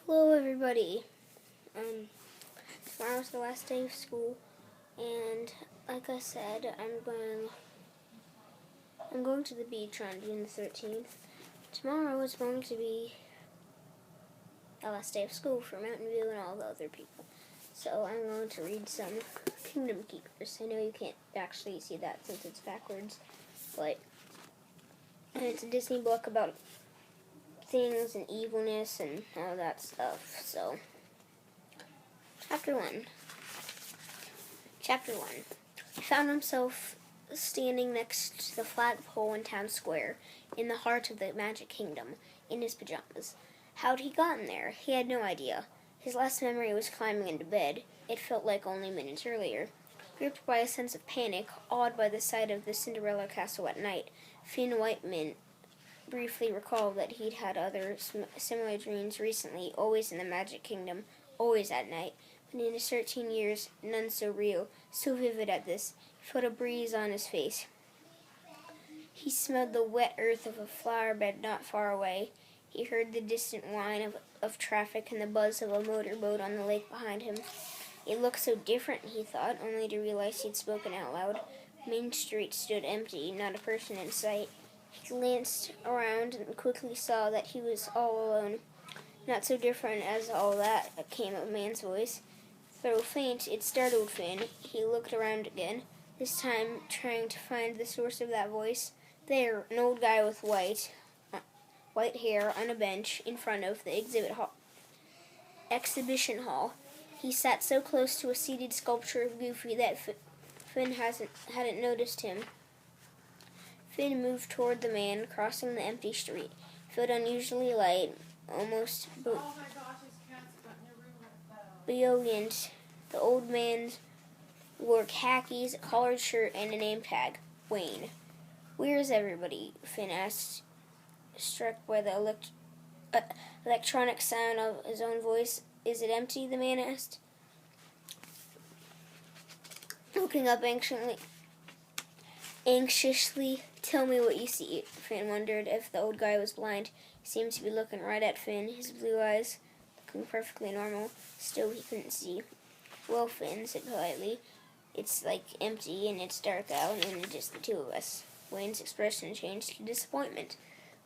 Hello, everybody. Tomorrow's the last day of school, and like I said, I'm going to the beach on June the 13th. Tomorrow is going to be the last day of school for Mountain View and all the other people. So I'm going to read some Kingdom Keepers. I know you can't actually see that since it's backwards, but it's a Disney book about things and evilness and all that stuff. So, Chapter 1. He found himself standing next to the flagpole in town square, in the heart of the Magic Kingdom, in his pajamas. How'd he gotten there? He had no idea. His last memory was climbing into bed. It felt like only minutes earlier. Gripped by a sense of panic, awed by the sight of the Cinderella castle at night, Finn Whiteman briefly recalled that he'd had other similar dreams recently, always in the Magic Kingdom, always at night. But in his 13 years, none so real, so vivid as this. He felt a breeze on his face. He smelled the wet earth of a flower bed not far away. He heard the distant whine of traffic and the buzz of a motorboat on the lake behind him. It looked so different, he thought, only to realize he'd spoken out loud. Main Street stood empty, not a person in sight. He glanced around and quickly saw that he was all alone. Not so different as all that, came a man's voice. Though faint, it startled Finn. He looked around again, this time trying to find the source of that voice. There, an old guy with white hair on a bench in front of the exhibition hall. He sat so close to a seated sculpture of Goofy that Finn hadn't noticed him. Finn moved toward the man, crossing the empty street. It felt unusually light, almost buoyant. The old man wore khakis, a collared shirt, and a name tag, Wayne. "Where is everybody?" Finn asked, struck by the electronic sound of his own voice. "Is it empty?" the man asked, looking up anxiously. "Tell me what you see." Finn wondered if the old guy was blind. He seemed to be looking right at Finn, his blue eyes looking perfectly normal. Still, he couldn't see. "Well," Finn said politely, "it's like empty and it's dark out and just the two of us." Wayne's expression changed to disappointment.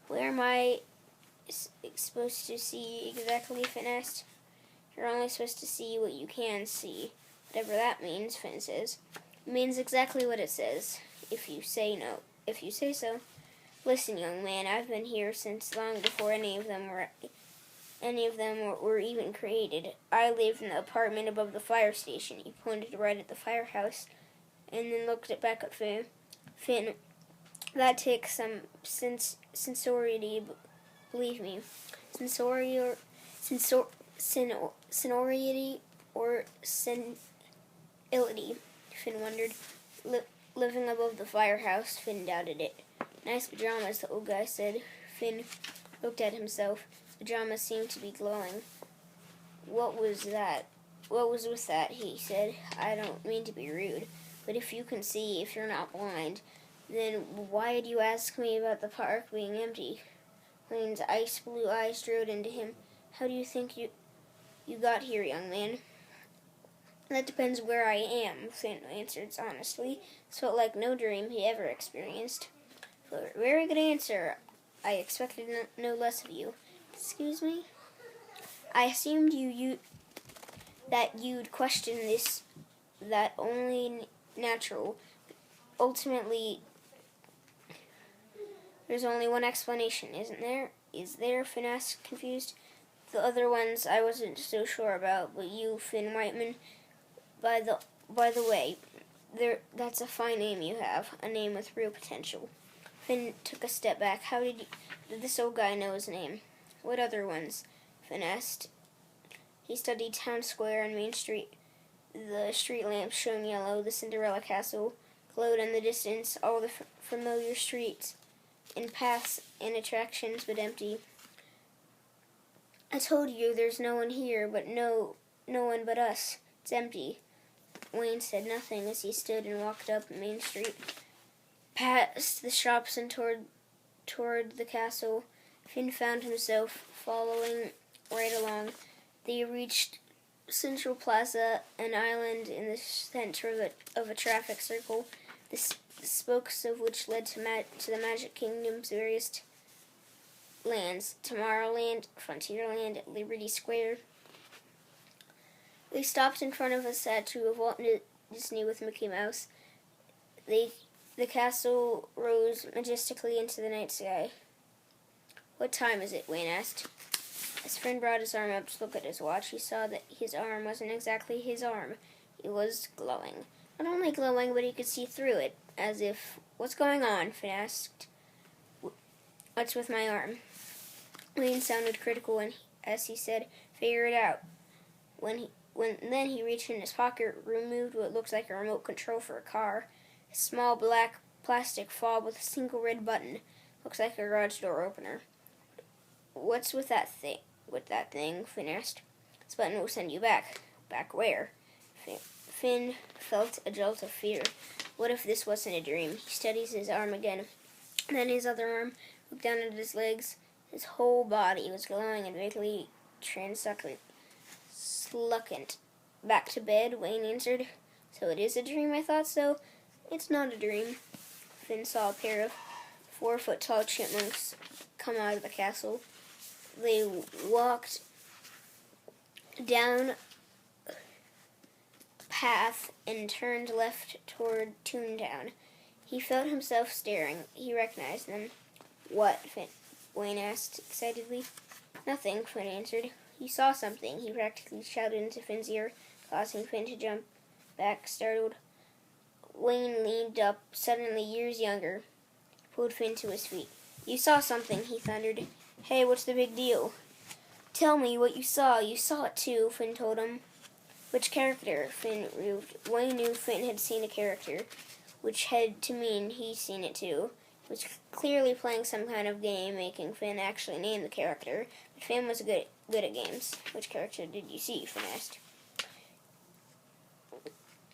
"Where am I supposed to see exactly?" Finn asked. "You're only supposed to see what you can see, whatever that means," Finn says. "It means exactly what it says, if you say so. Listen, young man, I've been here since long before any of them were even created. I lived in the apartment above the fire station." He pointed right at the firehouse, and then looked back at Finn. "Finn, that takes some seniority, believe me. Seniority or senility?" Finn wondered. Living above the firehouse, Finn doubted it. "Nice pajamas," the old guy said. Finn looked at himself. His pajamas seemed to be glowing. What was with that?" he said. "I don't mean to be rude, but if you can see, if you're not blind, then why did you ask me about the park being empty?" Wayne's ice blue eyes drilled into him. "How do you think you got here, young man?" "That depends where I am," Finn answered honestly. This felt like no dream he ever experienced. "Very good answer. I expected no less of you." "Excuse me?" "I assumed that you'd question this. That only natural. Ultimately, there's only one explanation, isn't there?" "Is there?" Finn asked, confused. "The other ones I wasn't so sure about, but you, Finn Whiteman, by the way, that's a fine name you have, a name with real potential." Finn took a step back. How did this old guy know his name? "What other ones?" Finn asked. He studied Town Square and Main Street. The street lamps shone yellow. The Cinderella castle glowed in the distance. All the familiar streets and paths and attractions, but empty. "I told you there's no one here, but no one but us. It's empty." Wayne said nothing as he stood and walked up Main Street, past the shops and toward the castle. Finn found himself following right along They reached Central Plaza, an island in the center of a traffic circle, the spokes of which led to the Magic Kingdom's various lands: Tomorrowland, Frontierland, Liberty Square. They stopped in front of a statue of Walt Disney with Mickey Mouse. The castle rose majestically into the night sky. "What time is it?" Wayne asked. His friend brought his arm up to look at his watch. He saw that his arm wasn't exactly his arm. It was glowing. Not only glowing, but he could see through it, as if... "What's going on?" Finn asked. "What's with my arm?" Wayne sounded critical as he said, "Figure it out." Then he reached in his pocket, removed what looked like a remote control for a car. A small black plastic fob with a single red button. Looks like a garage door opener. "What's with that thing?" Finn asked. "This button will send you back." "Back where?" Finn felt a jolt of fear. What if this wasn't a dream? He studied his arm again. Then his other arm, looked down at his legs. His whole body was glowing and vaguely translucent. "Back to bed," Wayne answered. "So it is a dream?" "I thought so." "It's not a dream." Finn saw a pair of 4-foot-tall chipmunks come out of the castle. They walked down a path and turned left toward Toontown. He felt himself staring. He recognized them. "What?" Wayne asked excitedly. "Nothing," Finn answered. "You saw something," he practically shouted into Finn's ear, causing Finn to jump back, startled. Wayne leaned up, suddenly years younger, pulled Finn to his feet. "You saw something," he thundered. "Hey, what's the big deal?" "Tell me what you saw." "You saw it too," Finn told him. "Which character?" Finn moved. Wayne knew Finn had seen a character, which had to mean he'd seen it too. He was clearly playing some kind of game, making Finn actually name the character, but Finn was good at games. "Which character did you see?" Finn asked.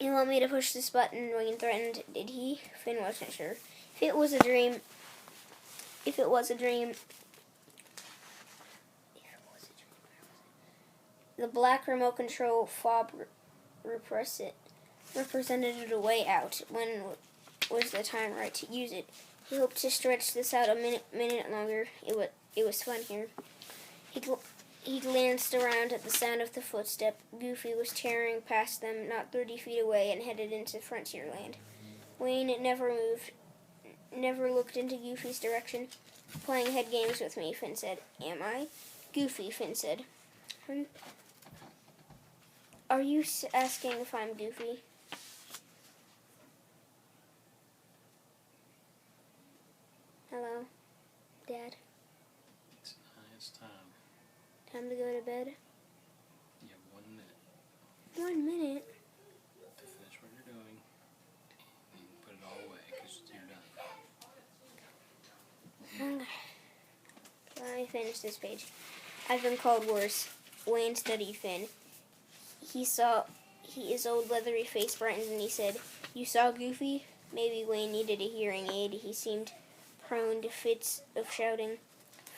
"You want me to push this button?" Wayne threatened. Did he? Finn wasn't sure. If it was a dream... The black remote control fob represented a way out. When was the time right to use it? He hoped to stretch this out a minute longer. It was fun here. He glanced around at the sound of the footstep. Goofy was tearing past them, not 30 feet away, and headed into Frontierland. Wayne never moved, never looked into Goofy's direction. "Playing head games with me," Finn said. "Am I?" "Goofy," Finn said. Are you asking if I'm Goofy?" "Hello, Dad." It's time. Time to go to bed? You have 1 minute 1 minute? to finish what you're doing and put it all away because you're done. Okay. Let me finish this page. "I've been called worse." Wayne studied Finn. His old leathery face brightened and he said, "You saw Goofy?" Maybe Wayne needed a hearing aid. He seemed prone to fits of shouting.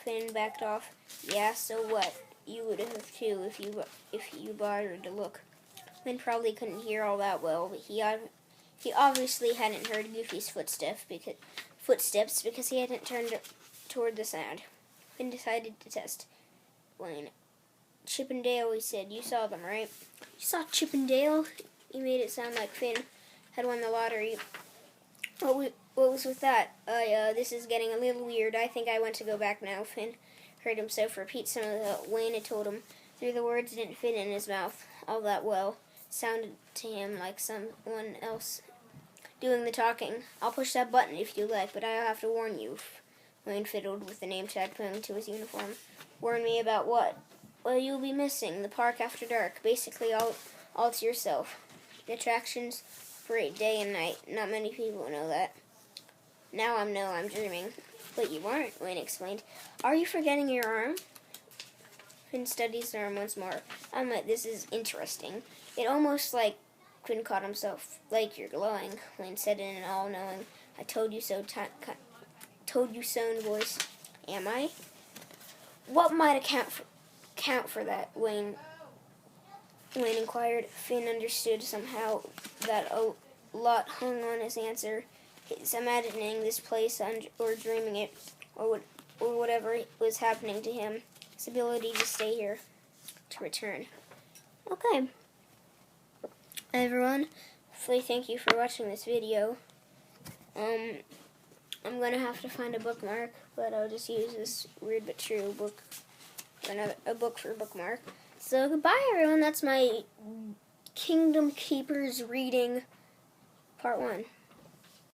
Finn backed off. "Yeah, so what? You would have too if you bothered to look." Finn probably couldn't hear all that well, but he obviously hadn't heard Goofy's footsteps because he hadn't turned toward the sound. Finn decided to test Wayne. "Chip and Dale," he said. "You saw them, right?" "You saw Chip and Dale?" He made it sound like Finn had won the lottery. What was with that?" This is getting a little weird. I think I want to go back now." Finn heard himself repeat some of what Wayne had told him. Though the words didn't fit in his mouth all that well, it sounded to him like someone else doing the talking. "I'll push that button if you like, but I'll have to warn you." Wayne fiddled with the name tag pinned to his uniform. "Warn me about what?" "Well, you'll be missing the park after dark. Basically all to yourself. The attractions operate day and night. Not many people know that." "Now I'm dreaming." "But you aren't," Wayne explained. "Are you forgetting your arm?" Finn studied his arm once more. This is interesting. It almost like..." Finn caught himself. "Like you're glowing," Wayne said in an all-knowing, "I told you so voice." "Am I?" "What might account for that?" Wayne Wayne inquired. Finn understood somehow that a lot hung on his answer. His imagining this place or dreaming it, or whatever was happening to him. His ability to stay here, to return. Okay. Everyone, hopefully thank you for watching this video. I'm going to have to find a bookmark, but I'll just use this weird but true book, a book for a bookmark. So goodbye everyone, that's my Kingdom Keepers reading part 1.